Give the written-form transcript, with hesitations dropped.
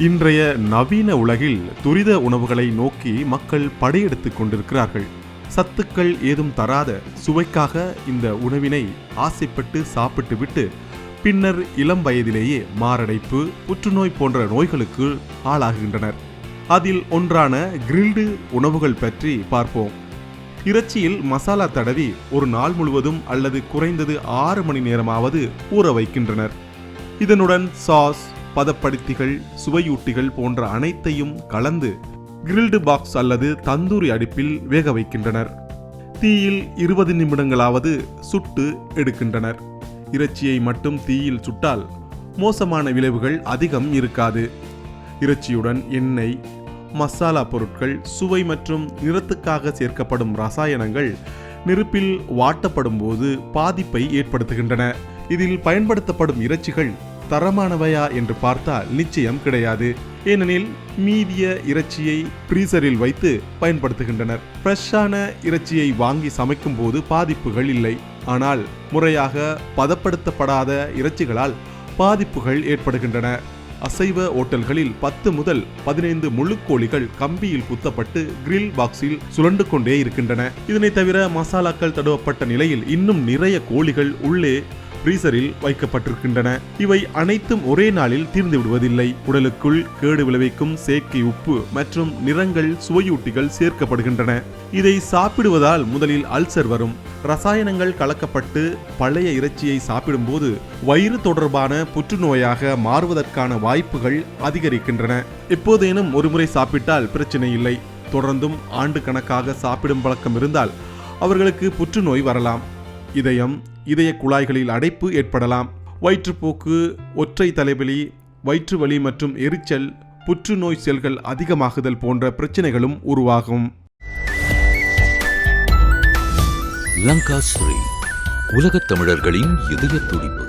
இன்றைய நவீன உலகில் துரித உணவுகளை நோக்கி மக்கள் படையெடுத்துக் கொண்டிருக்கிறார்கள். சத்துக்கள் ஏதும் தராத சுவைக்காக இந்த உணவினை ஆசைப்பட்டு சாப்பிட்டுவிட்டு பின்னர் இளம் வயதிலேயே மாரடைப்பு, புற்றுநோய் போன்ற நோய்களுக்கு ஆளாகின்றனர். அதில் ஒன்றான கிரில்டு உணவுகள் பற்றி பார்ப்போம். இறைச்சியில் மசாலா தடவி ஒரு நாள் முழுவதும் அல்லது குறைந்தது 6 மணி நேரமாவது ஊற வைக்கின்றனர். இதனுடன் சாஸ், பதப்படுத்திகள், சுவையூட்டிகள் போன்ற அனைத்தையும் கலந்து கிரில்டு பாக்ஸ் அல்லது தந்தூரி அடுப்பில் வேக வைக்கின்றனர். தீயில் 20 நிமிடங்களாவது சுட்டு எடுக்கின்றனர். இறைச்சியை மட்டும் தீயில் சுட்டால் மோசமான விளைவுகள் அதிகம் இருக்காது. இறைச்சியுடன் எண்ணெய், மசாலா பொருட்கள், சுவை மற்றும் நிறத்துக்காக சேர்க்கப்படும் ரசாயனங்கள் நெருப்பில் வாட்டப்படும் போது பாதிப்பை ஏற்படுத்துகின்றன. இதில் பயன்படுத்தப்படும் இறைச்சிகள் தரமானவையா என்று பார்த்தால் நிச்சயம் கிடையாது. ஏனெனில் மீதிய இறைச்சியை ஃப்ரீசரில் வைத்து பயன்படுத்துகின்றனர். ஃப்ரெஷ்ஷான இறைச்சியை வாங்கி சமைக்கும் போது பாதிப்புகள் இல்லை. ஆனால் முறையாக பதப்படுத்தப்படாத இறைச்சிகளால் பாதிப்புகள் ஏற்படுகின்றன. அசைவ ஓட்டல்களில் 10 முதல் 15 முழுக்கோழிகள் கம்பியில் குத்தப்பட்டு கிரில் பாக்ஸில் சுழண்டு கொண்டே இருக்கின்றன. இதனை தவிர மசாலாக்கள் தடவப்பட்ட நிலையில் இன்னும் நிறைய கோழிகள் உள்ளே ஃப்ரீசரில் வைக்கப்பட்டிருக்கின்றன. இவை அனைத்தும் ஒரே நாளில் தீர்ந்து விடுவதில்லை. உடலுக்குள் கேடு விளைவிக்கும் செயற்கை உப்பு மற்றும் நிறங்கள், சுவையூட்டிகள் சேர்க்கப்படுகின்றன. இதை சாப்பிடுவதால் முதலில் அல்சர் வரும். ரசாயனங்கள் கலக்கப்பட்டு பழைய இறைச்சியை சாப்பிடும்போது வயிறு தொடர்பான புற்றுநோயாக மாறுவதற்கான வாய்ப்புகள் அதிகரிக்கின்றன. எப்போதேனும் ஒருமுறை சாப்பிட்டால் பிரச்சனை இல்லை. தொடர்ந்தும் ஆண்டு கணக்காக சாப்பிடும் பழக்கம் இருந்தால் அவர்களுக்கு புற்றுநோய் வரலாம். இதய குழாய்களில் அடைப்பு ஏற்படலாம். வயிற்றுப்போக்கு, ஒற்றை தலைவலி, வயிற்று வலி மற்றும் எரிச்சல், புற்றுநோய் செல்கள் அதிகமாகுதல் போன்ற பிரச்சனைகளும் உருவாகும். லங்காஸ்ரீ, உலகத் தமிழர்களின் இதய துடிப்பு.